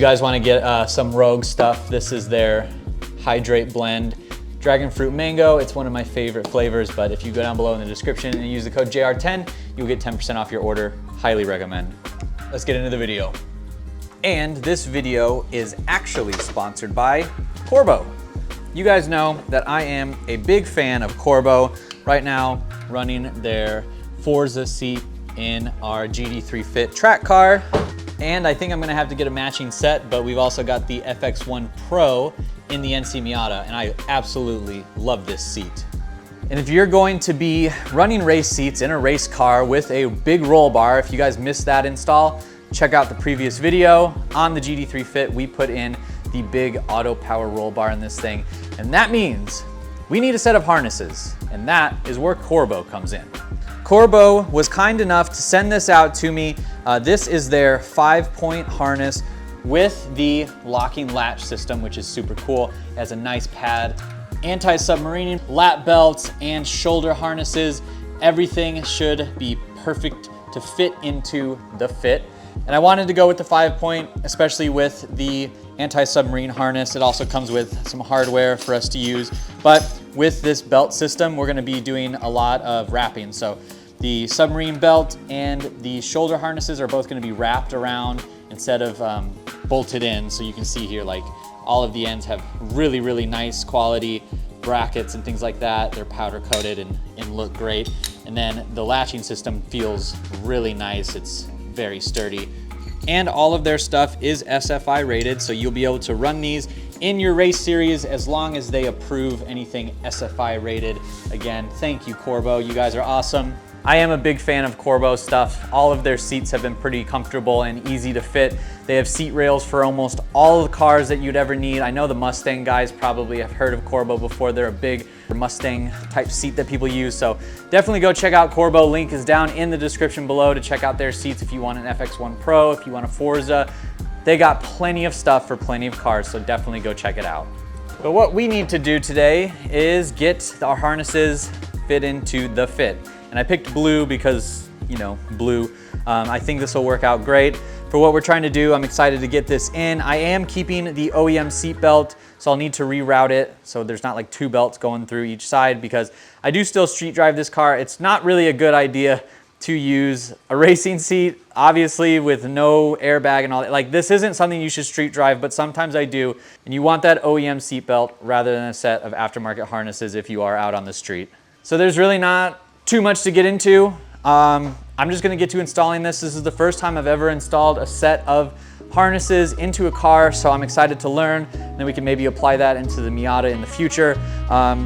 guys want to get some Rogue stuff, this is their Hydrate Blend Dragon Fruit Mango. It's one of my favorite flavors, but if you go down below in the description and use the code JR10, you'll get 10% off your order. Highly recommend. Let's get into the video. And this video is actually sponsored by Corbeau. You guys know that I am a big fan of Corbeau. Right now, running their Forza seat in our GD3 Fit track car. And I think I'm gonna have to get a matching set, but we've also got the FX1 Pro in the NC Miata, and I absolutely love this seat. And if you're going to be running race seats in a race car with a big roll bar, if you guys missed that install, check out the previous video. On the GD3 Fit, we put in the big Autopower roll bar in this thing, and that means we need a set of harnesses, and that is where Corbeau comes in. Corbeau was kind enough to send this out to me. This is their 5-point harness with the locking latch system, which is super cool. It has a nice pad, anti-submarine, lap belts, and shoulder harnesses. Everything should be perfect to fit into the Fit. And I wanted to go with the 5-point, especially with the anti-submarine harness. It also comes with some hardware for us to use. But with this belt system, we're gonna be doing a lot of wrapping. So the submarine belt and the shoulder harnesses are both gonna be wrapped around instead of bolted in. So you can see here, like all of the ends have really, really nice quality brackets and things like that. They're powder coated and look great. And then the latching system feels really nice. It's very sturdy. And all of their stuff is SFI rated, so you'll be able to run these in your race series as long as they approve anything SFI rated. Again, thank you, Corbeau. You guys are awesome. I am a big fan of Corbeau stuff. All of their seats have been pretty comfortable and easy to fit. They have seat rails for almost all the cars that you'd ever need. I know the Mustang guys probably have heard of Corbeau before. They're a big Mustang type seat that people use. So definitely go check out Corbeau. Link is down in the description below to check out their seats if you want an FX1 Pro, if you want a Forza. They got plenty of stuff for plenty of cars, so definitely go check it out. But what we need to do today is get our harnesses fit into the Fit. And I picked blue because, you know, blue. I think this will work out great. For what we're trying to do, I'm excited to get this in. I am keeping the OEM seat belt, so I'll need to reroute it so there's not like 2 belts going through each side, because I do still street drive this car. It's not really a good idea to use a racing seat, obviously with no airbag and all that. Like, this isn't something you should street drive, but sometimes I do. And you want that OEM seat belt rather than a set of aftermarket harnesses if you are out on the street. So there's really not too much to get into. I'm just gonna get to installing this. This is the first time I've ever installed a set of harnesses into a car, so I'm excited to learn, and then we can maybe apply that into the Miata in the future.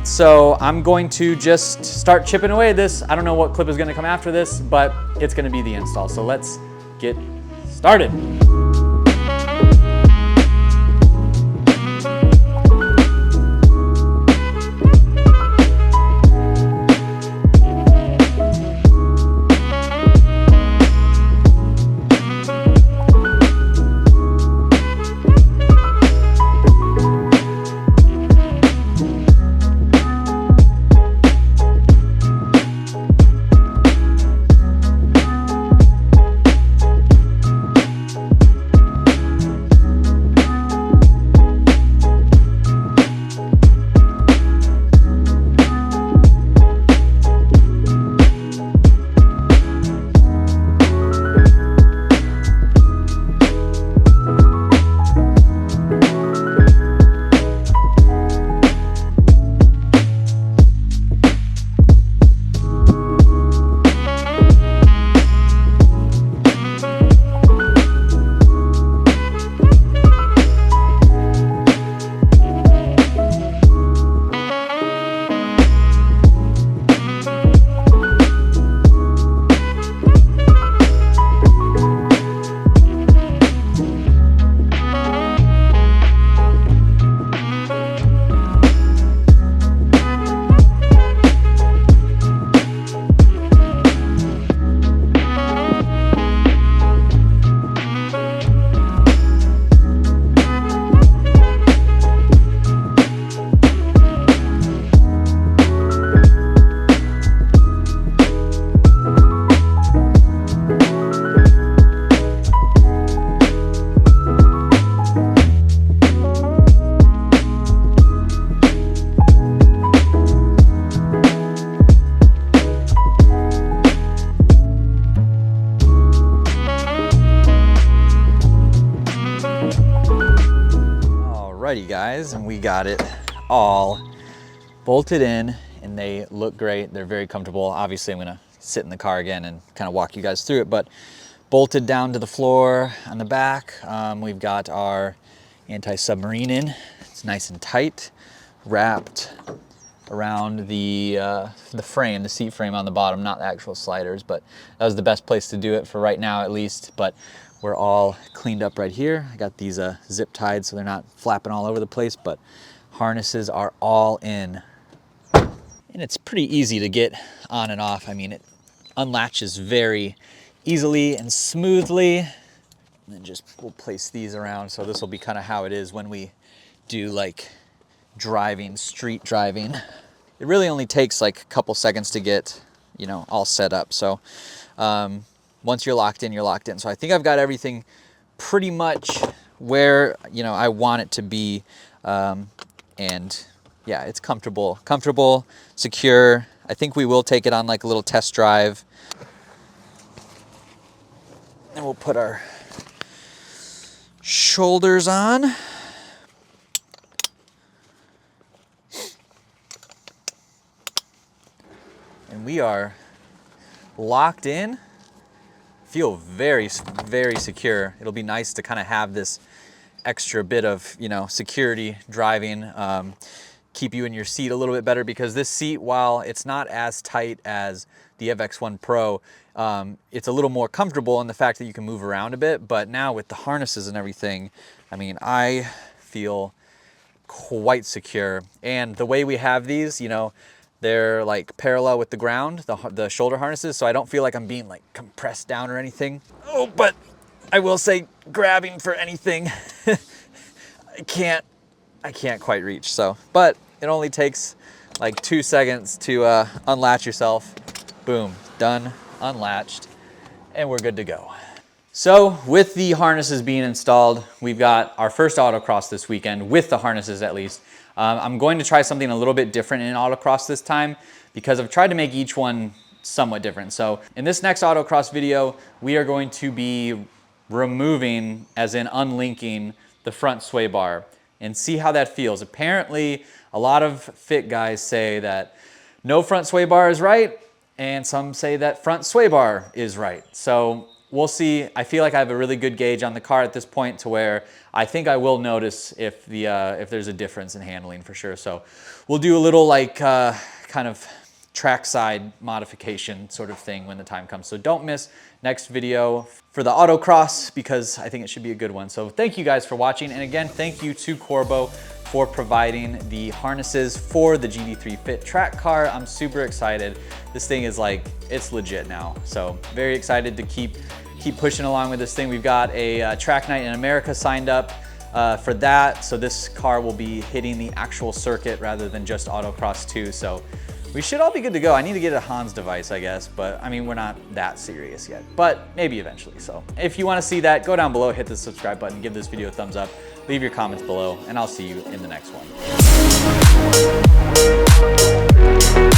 So I'm going to just start chipping away at this. I don't know what clip is gonna come after this, but it's gonna be the install. So let's get started. Alrighty guys, and we got it all bolted in and they look great. They're very comfortable. Obviously I'm gonna sit in the car again and kind of walk you guys through it, but bolted down to the floor on the back. We've got our anti-submarine in. It's nice and tight, wrapped around the frame, the seat frame on the bottom, not the actual sliders, but that was the best place to do it for right now at least. But we're all cleaned up right here. I got these zip tied so they're not flapping all over the place, but harnesses are all in. And it's pretty easy to get on and off. I mean, it unlatches very easily and smoothly. And then just we'll place these around. So this will be kind of how it is when we do like driving, street driving. It really only takes like a couple seconds to get, you know, all set up. So once you're locked in, you're locked in. So I think I've got everything pretty much where, you know, I want it to be. And yeah, it's comfortable, secure. I think we will take it on like a little test drive. And we'll put our shoulders on. And we are locked in. Feel very, very secure. It'll be nice to kind of have this extra bit of, you know, security driving, keep you in your seat a little bit better, because this seat, while it's not as tight as the FX1 Pro, it's a little more comfortable in the fact that you can move around a bit. But now with the harnesses and everything, I mean, I feel quite secure. And the way we have these, you know, they're like parallel with the ground, the shoulder harnesses, so I don't feel like I'm being like compressed down or anything. Oh, but I will say grabbing for anything, I can't quite reach. So, but it only takes like 2 seconds to unlatch yourself. Boom, done, unlatched, and we're good to go. So with the harnesses being installed, we've got our first autocross this weekend, with the harnesses at least. I'm going to try something a little bit different in autocross this time, because I've tried to make each one somewhat different. So in this next autocross video, we are going to be removing, as in unlinking, the front sway bar and see how that feels. Apparently, a lot of fit guys say that no front sway bar is right, and some say that front sway bar is right. So we'll see. I feel like I have a really good gauge on the car at this point, to where I think I will notice if there's a difference in handling for sure. So we'll do a little like kind of trackside modification sort of thing when the time comes. So don't miss next video for the autocross, because I think it should be a good one. So thank you guys for watching. And again, thank you to Corbeau for providing the harnesses for the GD3 Fit track car. I'm super excited. This thing is like, it's legit now. So very excited to keep pushing along with this thing. We've got a track night in America signed up for that. So this car will be hitting the actual circuit rather than just autocross too. So we should all be good to go. I need to get a Hans device, I guess, but I mean, we're not that serious yet, but maybe eventually. So if you want to see that, go down below, hit the subscribe button, give this video a thumbs up, leave your comments below, and I'll see you in the next one.